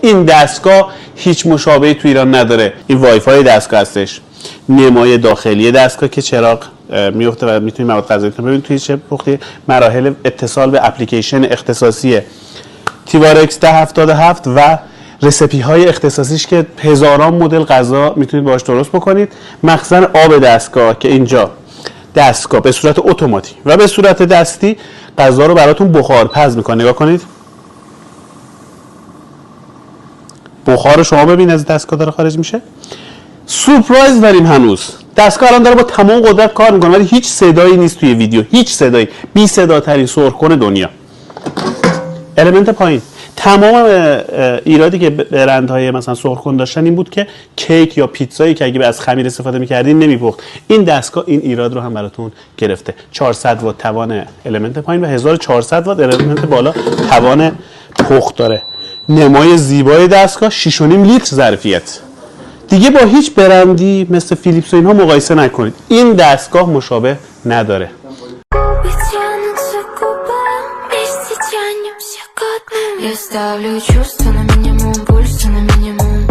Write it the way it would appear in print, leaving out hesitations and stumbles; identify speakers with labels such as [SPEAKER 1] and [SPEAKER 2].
[SPEAKER 1] این دستگاه هیچ مشابهی تو ایران نداره. این وای فای دستگاه هستش، نمای داخلی دستگاه که چراغ میفته و میتونید مواد غذایی رو ببینید توی چه پختی. مراحل اتصال به اپلیکیشن اختصاصی تیوارکس 1077 و رسپی های اختصاصیش که هزاران مدل غذا میتونید باهاش درست بکنید. مخزن آب دستگاه که اینجا دستگاه به صورت اتوماتیک و به صورت دستی غذا رو براتون بخارپز میکنه. نگاه کنید، بخار شما ببین از دستگاه داره خارج میشه. سورپرایز داریم هنوز. دستگاه الان داره با تمام قدرت کار میکنه ولی هیچ صدایی نیست توی ویدیو، هیچ صدایی. بی صدا ترین سرخکن دنیا. المنت پایین. تمام ایرادی که برندهای مثلا سرخکن داشتن این بود که کیک یا پیتزایی که اگه از خمیر استفاده می‌کردین نمی‌پخت. این دستگاه این ایراد رو هم براتون گرفته. 400 وات توان المنت پایین و 1400 وات المنت بالا توان پخت داره. نمای زیبای دستگاه 6.5 لیتر ظرفیت. دیگه با هیچ برندی مثل فیلیپس و اینها مقایسه نکنید. این دستگاه مشابه نداره.
[SPEAKER 2] Я ставлю чувства на минимум, пульса на минимум.